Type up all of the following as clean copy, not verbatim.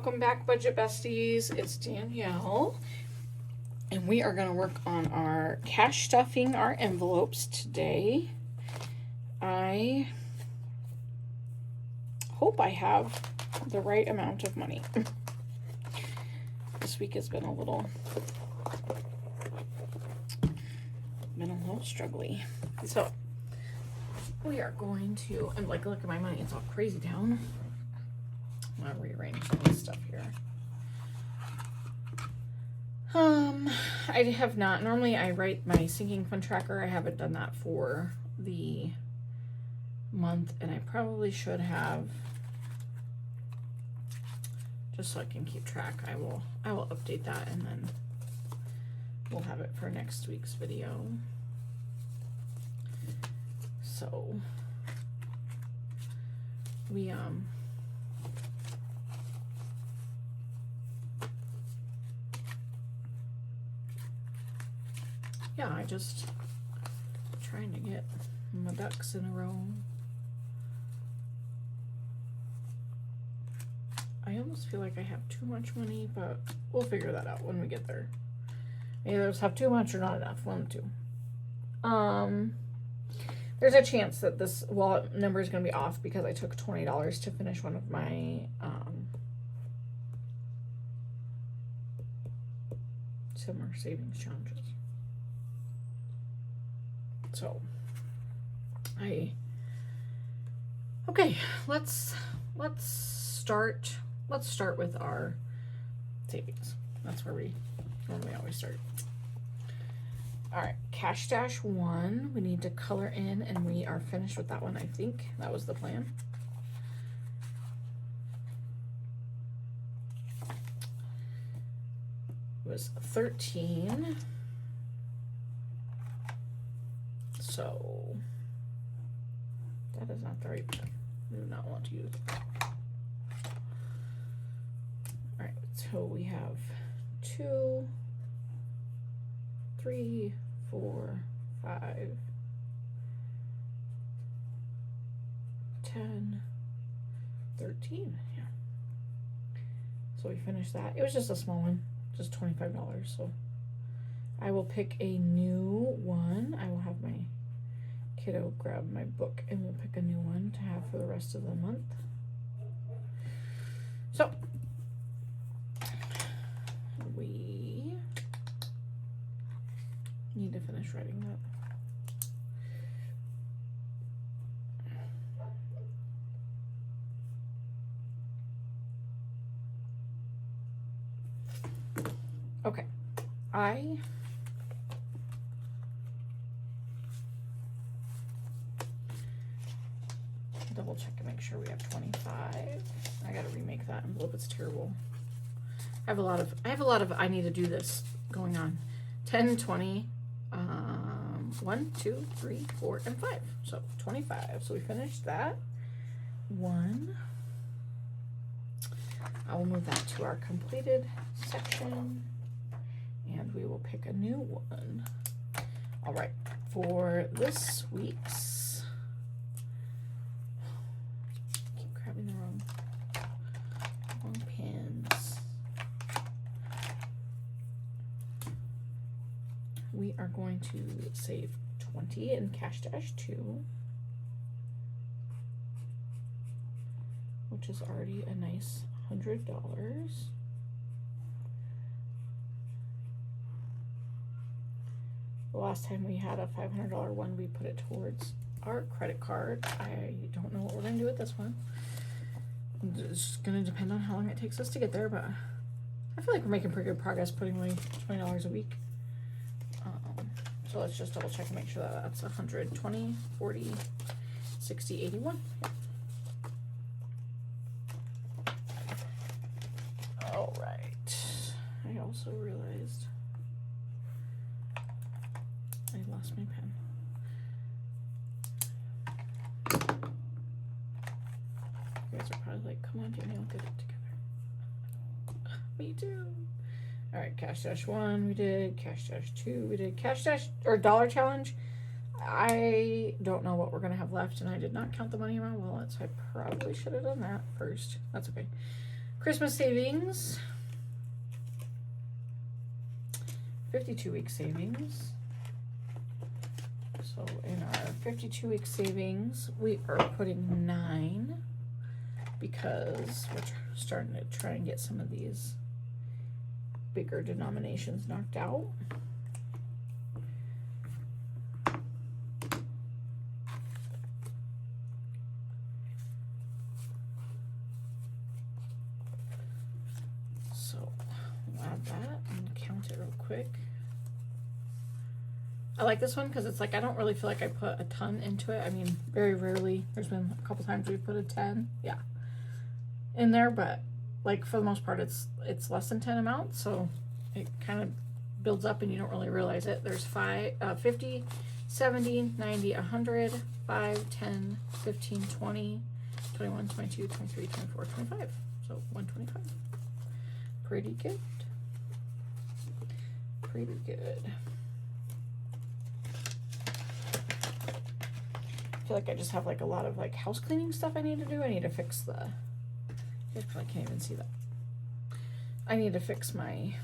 Welcome back, Budget Besties. It's Danielle, and we are going to work on our cash stuffing our envelopes today. I hope I have the right amount of money. This week has been a little struggly. So we are going to, and like, look at my money, it's all crazy down. I'm gonna rearrange some of this stuff here. I have not, normally I write my sinking fund tracker. I haven't done that for the month, and I probably should have, just so I can keep track. I will update that, and then we'll have it for next week's video. So we yeah, I just trying to get my ducks in a row. I almost feel like I have too much money, but we'll figure that out when we get there. Either just have too much or not enough, one of the two. There's a chance that this wallet number is going to be off because I took $20 to finish one of my summer savings challenges. So, okay, let's start with our savings. That's where we normally always start. All right, cash stash 1, we need to color in, and we are finished with that one. I think that was the plan. It was 13. So that is not the right pen. We do not want to use it. All right, so we have 2, 3, 4, 5, 10, 13. Yeah. So we finished that. It was just a small one, just $25. So I will pick a new one. I will have my kiddo grab my book, and we'll pick a new one to have for the rest of the month. So we need to finish writing that. Okay, I double check and make sure we have 25. I gotta remake that envelope. It's terrible. I have a lot of I need to do this going on. 10, 20, 1, 2, 3, 4, and 5. So 25. So we finished that one. I will move that to our completed section, and we will pick a new one. All right, for this week's, keep grabbing the wrong pins. We are going to save 20 in cash dash 2, which is already a nice $100. The last time we had a $500 one, we put it towards our credit card. I don't know what we're going to do with this one. It's going to depend on how long it takes us to get there, but I feel like we're making pretty good progress putting away $20 a week. So let's just double check and make sure that that's 120, 40, 60, 81. Yeah. All right. I also realized I lost my pen. You guys are probably like, come on, Danielle, get it together. Me too. All right, cash dash 1 we did, cash dash 2 we did, cash dash or dollar challenge. I don't know what we're gonna have left, and I did not count the money in my wallet, so I probably should have done that first. That's okay. Christmas savings, 52-week savings. So in our 52-week savings, we are putting 9 because we're starting to try and get some of these bigger denominations knocked out. So we'll add that and count it real quick. I like this one because it's like I don't really feel like I put a ton into it. I mean, very rarely. There's been a couple times we've put a 10, yeah, in there, but like for the most part, it's less than 10 amounts, so it kind of builds up and you don't really realize it. There's 50, 70, 90, 100, 5, 10, 15, 20, 21, 22, 23, 24, 25. So 125. Pretty good. Pretty good. I feel like I just have like a lot of like house cleaning stuff I need to do. I need to fix the, you guys probably can't even see that. I need to fix my,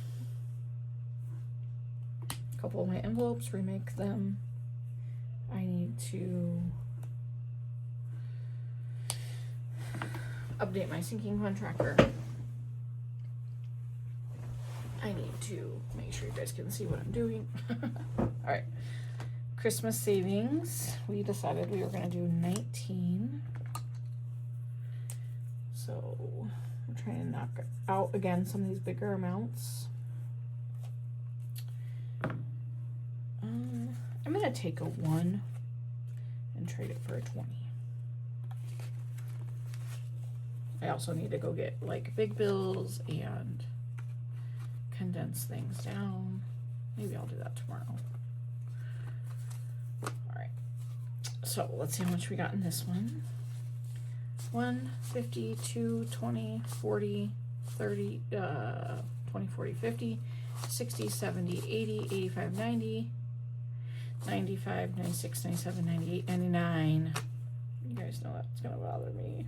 couple of my envelopes, remake them. I need to update my sinking fund tracker. I need to make sure you guys can see what I'm doing. All right. Christmas savings, we decided we were going to do 19. So we're trying to knock out again some of these bigger amounts. I'm going to take a 1 and trade it for a 20. I also need to go get like big bills and condense things down. Maybe I'll do that tomorrow. So let's see how much we got in this one. 1, 50, 2, 20, 40, 30, 20, 40, 50, 60, 70, 80, 85, 90, 95, 96, 97, 98, 99. You guys know that's gonna bother me.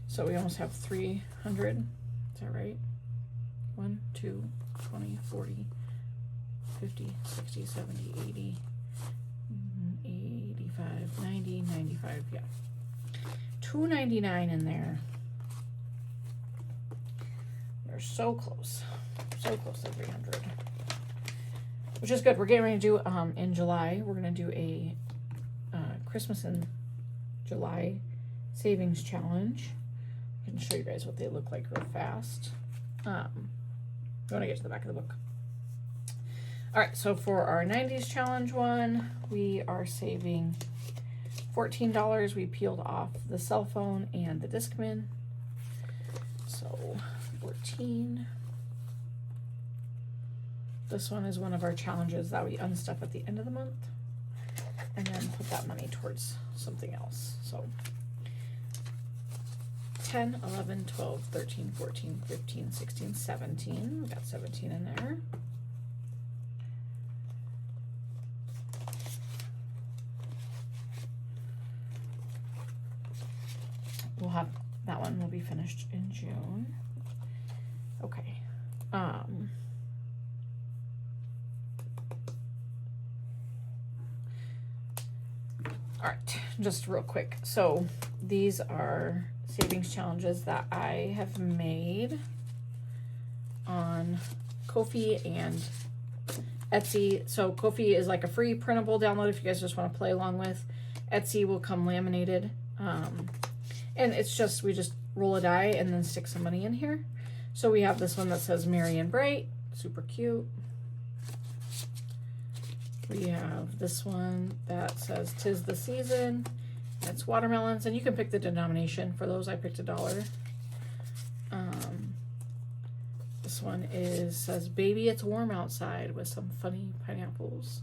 So we almost have 300. Is that right? 1, 2, 20, 40, 50, 60, 70, 80. 85, 90, 95, yeah. $2.99 in there. We're so close. So close to 300. Which is good. We're getting ready to do, in July, we're going to do a Christmas in July savings challenge. I can show you guys what they look like real fast. You want to get to the back of the book. All right, so for our 90s challenge one, we are saving $14. We peeled off the cell phone and the Discman. So 14. This one is one of our challenges that we unstuff at the end of the month and then put that money towards something else. So 10, 11, 12, 13, 14, 15, 16, 17. We got 17 in there. We'll have, that one will be finished in June. Okay. All right, just real quick. So these are savings challenges that I have made on Ko-fi and Etsy. So Ko-fi is like a free printable download if you guys just want to play along with. Etsy will come laminated. And it's just, we just roll a die and then stick some money in here. So we have this one that says Merry and Bright, super cute. We have this one that says 'Tis the Season. It's watermelons, and you can pick the denomination for those. I picked $1. This one says Baby It's Warm Outside with some funny pineapples.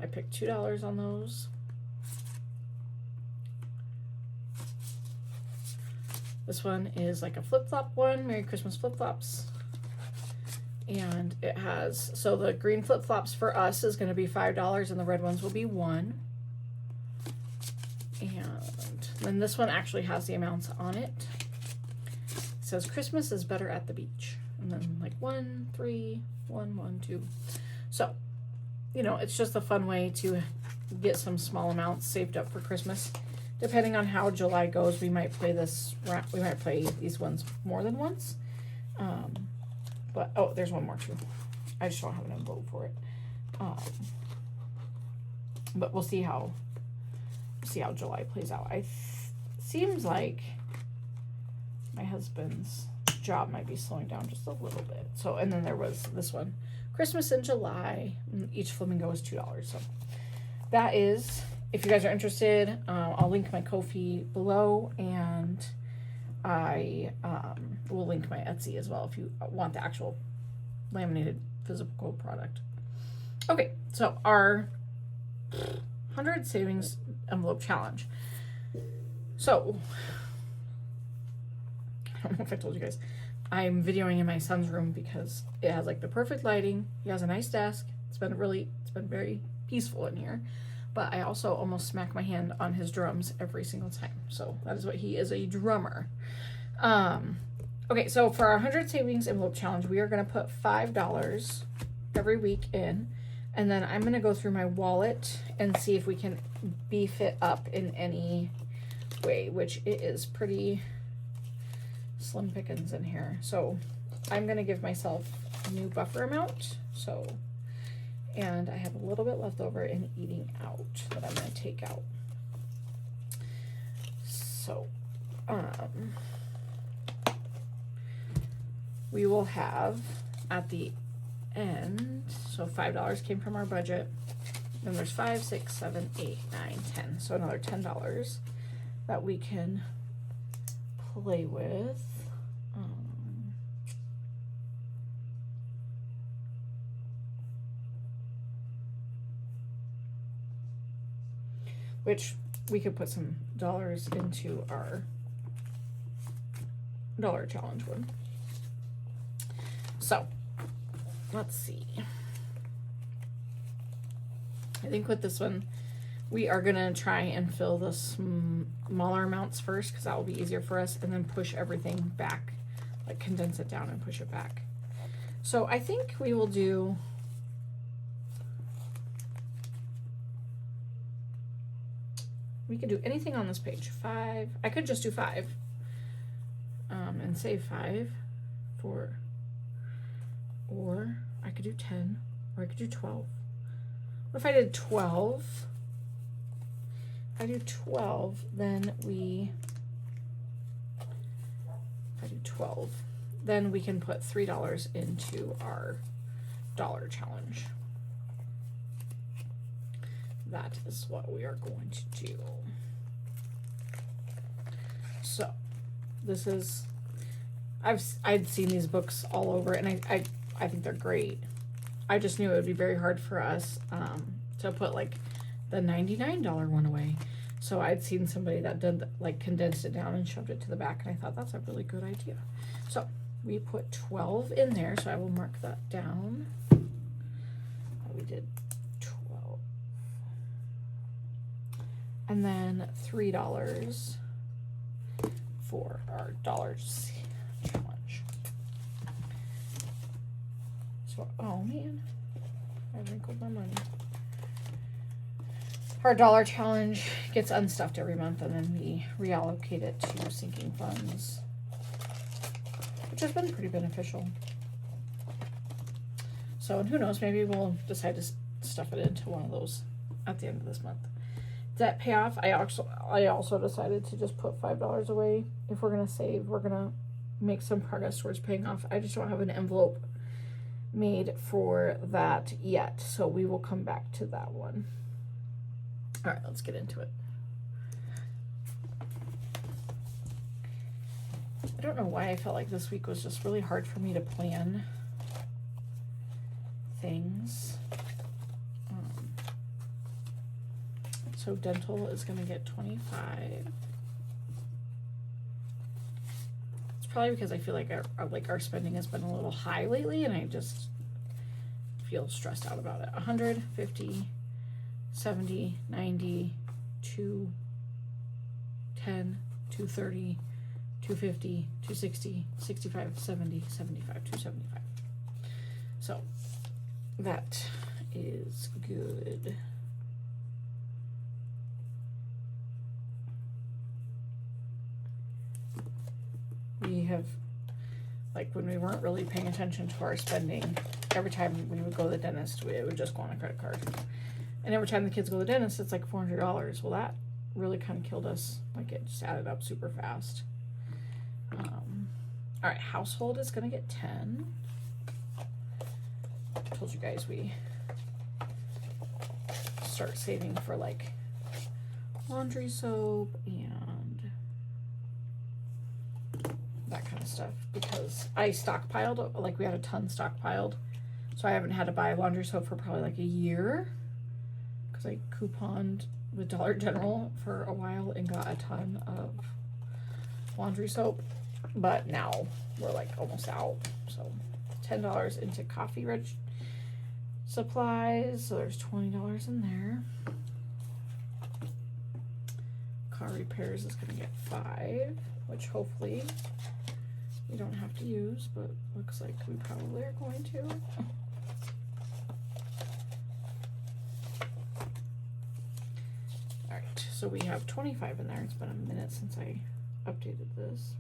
I picked $2 on those. This one is like a flip-flop one, Merry Christmas flip-flops. And it has, so the green flip-flops for us is going to be $5 and the red ones will be $1. And then this one actually has the amounts on it. It says Christmas is better at the beach. And then like 1, 3, 1, 1, 2. So, you know, it's just a fun way to get some small amounts saved up for Christmas. Depending on how July goes, we might play these ones more than once. But, oh, there's one more too. I just don't have an envelope for it. But we'll see how July plays out. Seems like my husband's job might be slowing down just a little bit. So, and then there was this one, Christmas in July. Each flamingo is $2. So that is, if you guys are interested, I'll link my Ko-fi below, and I will link my Etsy as well if you want the actual laminated physical product. Okay, so our 100 savings envelope challenge. So, I don't know if I told you guys, I'm videoing in my son's room because it has like the perfect lighting. He has a nice desk. It's been very peaceful in here. But I also almost smack my hand on his drums every single time. So that is what he is, a drummer. Okay, so for our 100 savings envelope challenge, we are going to put $5 every week in. And then I'm going to go through my wallet and see if we can beef it up in any way, which it is pretty slim pickings in here. So I'm going to give myself a new buffer amount. So, and I have a little bit left over in eating out that I'm going to take out. So, we will have at the end, so $5 came from our budget. Then there's 5, 6, 7, 8, 9, 10. So another $10 that we can play with. Which we could put some dollars into our dollar challenge one. So let's see. I think with this one, we are gonna try and fill the smaller amounts first because that will be easier for us, and then push everything back, like condense it down and push it back. So I think we will do, we could do anything on this page. 5, I could just do 5 and save 5 for, or I could do 10, or I could do 12. What if I did 12? If I do 12, then we can put $3 into our dollar challenge. That is what we are going to do. So this is, I'd seen these books all over, and I think they're great. I just knew it would be very hard for us to put like the $99 one away. So I'd seen somebody that did like condensed it down and shoved it to the back, and I thought that's a really good idea. So we put 12 in there, so I will mark that down. We did 12. And then $3 for our dollar challenge. So, oh man, I wrinkled my money. Our dollar challenge gets unstuffed every month, and then we reallocate it to sinking funds, which has been pretty beneficial. So, and who knows, maybe we'll decide to stuff it into one of those at the end of this month. Debt payoff, I also decided to just put $5 away. If we're gonna save, we're gonna make some progress towards paying off. I just don't have an envelope made for that yet, so we will come back to that one. All right, let's get into it. I don't know why I felt like this week was just really hard for me to plan things. So dental is gonna get 25. It's probably because I feel like our spending has been a little high lately, and I just feel stressed out about it. 100, 50, 70, 90, 210, 230, $250, $260, $65, $70, $75, $275. So that is good. We have, like, when we weren't really paying attention to our spending, every time we would go to the dentist, it would just go on a credit card. And every time the kids go to the dentist, it's like $400. Well, that really kind of killed us. Like, it just added up super fast. All right, household is going to get 10. I told you guys we start saving for, like, laundry soap and that kind of stuff, because I stockpiled, like, we had a ton stockpiled, so I haven't had to buy laundry soap for probably like a year, because I couponed with Dollar General for a while and got a ton of laundry soap, but now we're like almost out. So $10 into coffee supplies, so there's $20 in there. Car repairs is gonna get 5, which hopefully we don't have to use, but looks like we probably are going to. All right, so we have 25 in there. It's been a minute since I updated this.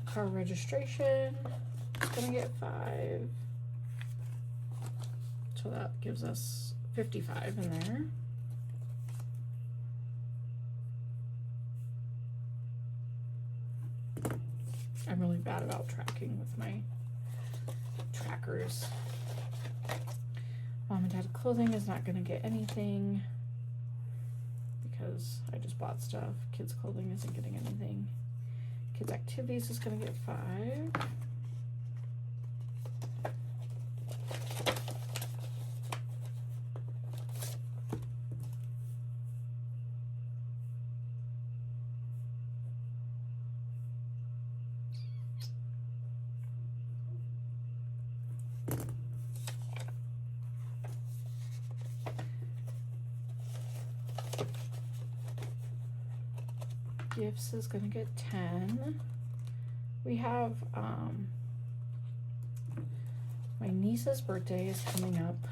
Car registration is gonna get 5. So that gives us 55 in there. I'm really bad about tracking with my trackers. Mom and dad clothing is not gonna get anything because I just bought stuff. Kids clothing isn't getting anything. Kids activities is gonna get 5. Gifts is gonna get 10. We have my niece's birthday is coming up,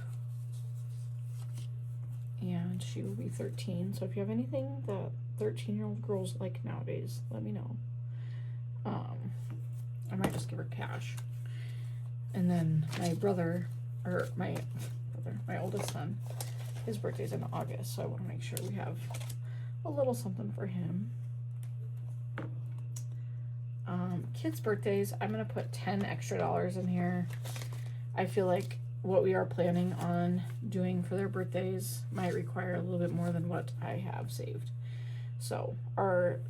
and she will be 13. So if you have anything that 13-year-old girls like nowadays, let me know. I might just give her cash. And then my oldest son, his birthday's in August, so I want to make sure we have a little something for him. Kids' birthdays, I'm gonna put $10 extra in here. I feel like what we are planning on doing for their birthdays might require a little bit more than what I have saved. So our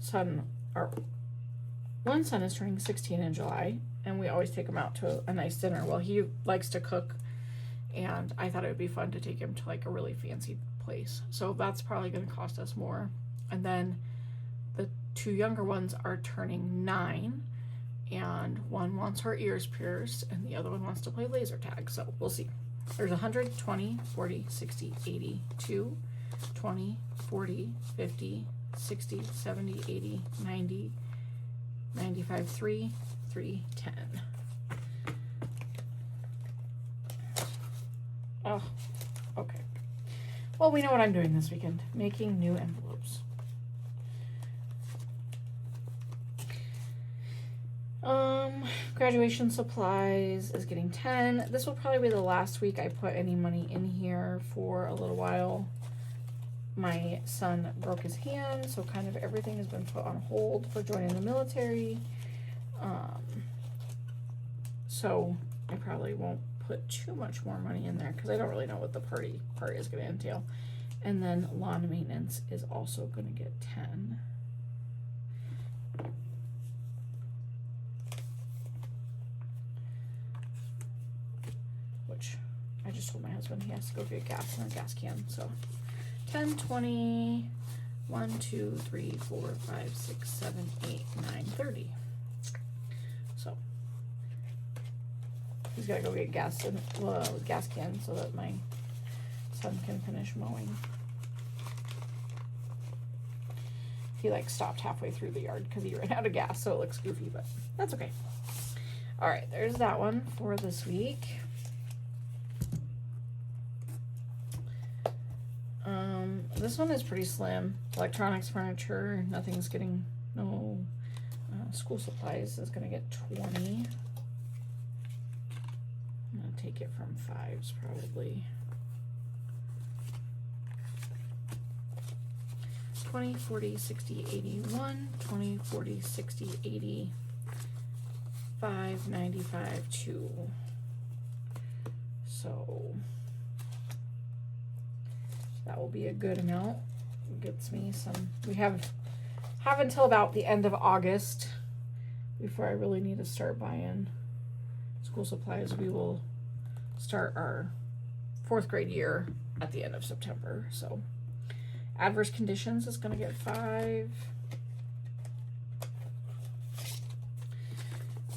one son is turning 16 in July, and we always take him out to a nice dinner. Well, he likes to cook, and I thought it would be fun to take him to like a really fancy place. So that's probably gonna cost us more. And then the 2 younger ones are turning 9, and one wants her ears pierced and the other one wants to play laser tag. So we'll see. There's 100, 20, 40, 60, 80, 2, 20, 40, 50, 60, 70, 80, 90, 95, 3, 10. Oh, okay. Well, we know what I'm doing this weekend. Making new envelopes. Graduation supplies is getting 10. This will probably be the last week I put any money in here for a little while. My son broke his hand, so kind of everything has been put on hold for joining the military. So I probably won't put too much more money in there because I don't really know what the party is going to entail. And then lawn maintenance is also going to get 10. Which I just told my husband he has to go get gas in a gas can. So 10, 20, 1, 2, 3, 4, 5, 6, 7, 8, 9, 30. So he's got to go get gas can so that my son can finish mowing. He like stopped halfway through the yard because he ran out of gas, so it looks goofy, but that's okay. All right, there's that one for this week. This one is pretty slim. Electronics, furniture, nothing's getting, no school supplies is gonna get 20. I'm gonna take it from 5s probably. 20, 40, 60, 81, 20, 40, 60, 80, 5, 95, 2. So that will be a good amount. Gets me some. We have until about the end of August before I really need to start buying school supplies. We will start our 4th grade year at the end of September. So adverse conditions is going to get 5.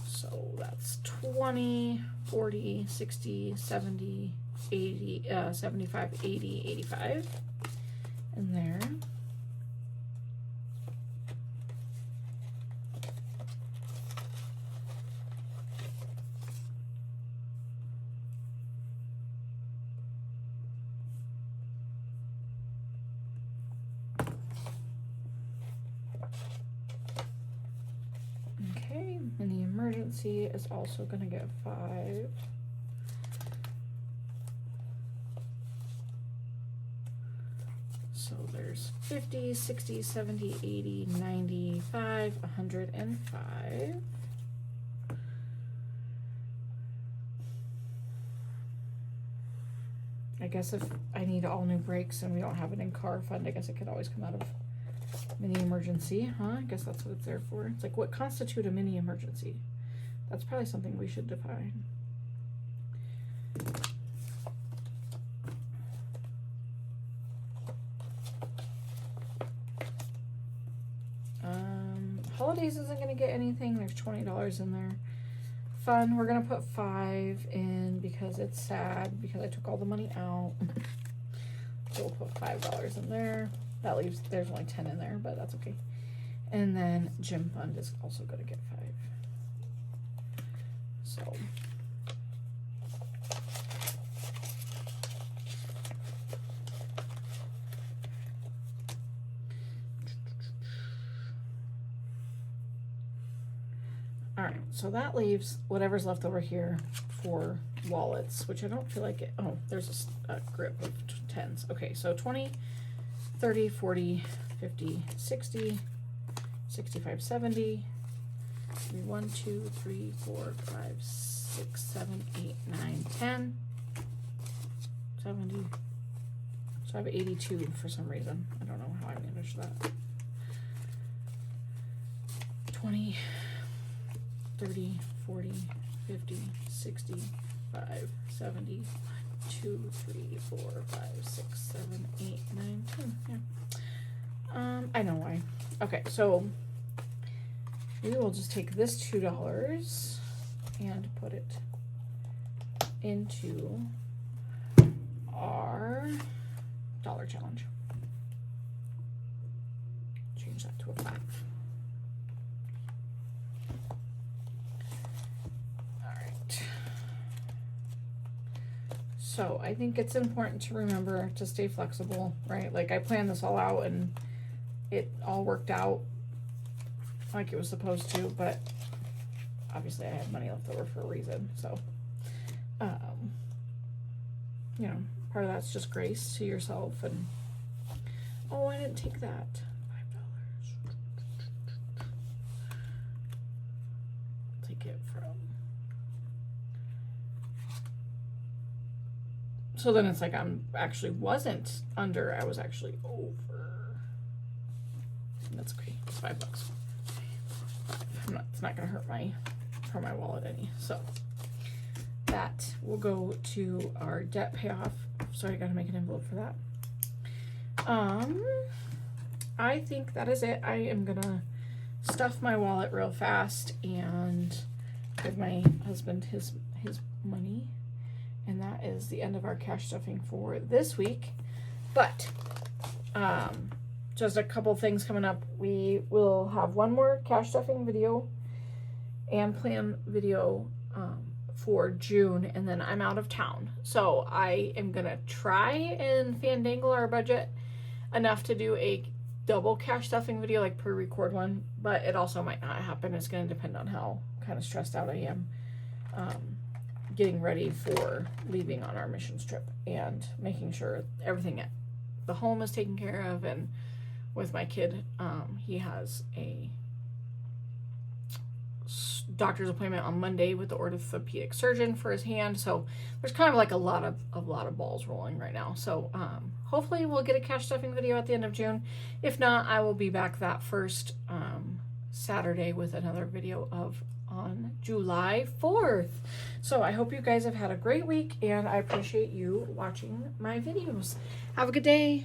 So that's 20, 40, 60, 70, 80, 75, 80, 85 in there. Okay, and the emergency is also going to get 5. So there's 50, 60, 70, 80, 95, 105. I guess if I need all new brakes and we don't have it in car fund, I guess it could always come out of mini emergency, huh? I guess that's what it's there for. It's like, what constitute a mini emergency? That's probably something we should define. Holidays isn't going to get anything. There's $20 in there. Fun, we're going to put 5 in because it's sad because I took all the money out. So we'll put $5 in there. That leaves, there's only 10 in there, but that's okay. And then gym fund is also going to get 5. So all right, so that leaves whatever's left over here for wallets, which I don't feel like it. Oh, there's a grip of 10s. Okay, so 20, 30, 40, 50, 60, 65, 70. 1, 2, 3, 4, 5, 6, 7, 8, 9, 10, 70. So I have 82 for some reason. I don't know how I managed that. 20, 30, 40, 50, 65, 70, 2, 3, 4, 5, 6, 7, 8, 9, 10. Yeah. I know why. Okay, so we will just take this $2 and put it into our dollar challenge. Change that to a 5. All right. So I think it's important to remember to stay flexible, right? Like I planned this all out and it all worked out like it was supposed to, but obviously I had money left over for a reason. So, you know, part of that's just grace to yourself. And oh, I didn't take that $5. Take it from. So then it's like I'm actually wasn't under. I was actually over. That's okay. It's $5. It's not gonna hurt my wallet any. So that will go to our debt payoff. Sorry, I gotta make an envelope for that. I think that is it. I am gonna stuff my wallet real fast and give my husband his money, and that is the end of our cash stuffing for this week. But just a couple things coming up. We will have one more cash stuffing video and plan video for June, and then I'm out of town, so I am gonna try and fandangle our budget enough to do a double cash stuffing video, like pre-record one, but it also might not happen. It's going to depend on how kind of stressed out I am getting ready for leaving on our missions trip and making sure everything at the home is taken care of. And with my kid, he has a doctor's appointment on Monday with the orthopedic surgeon for his hand, so there's kind of like a lot of balls rolling right now. So hopefully we'll get a cash stuffing video at the end of June. If not, I will be back that first Saturday with another video on July 4th. So I hope you guys have had a great week, and I appreciate you watching my videos. Have a good day.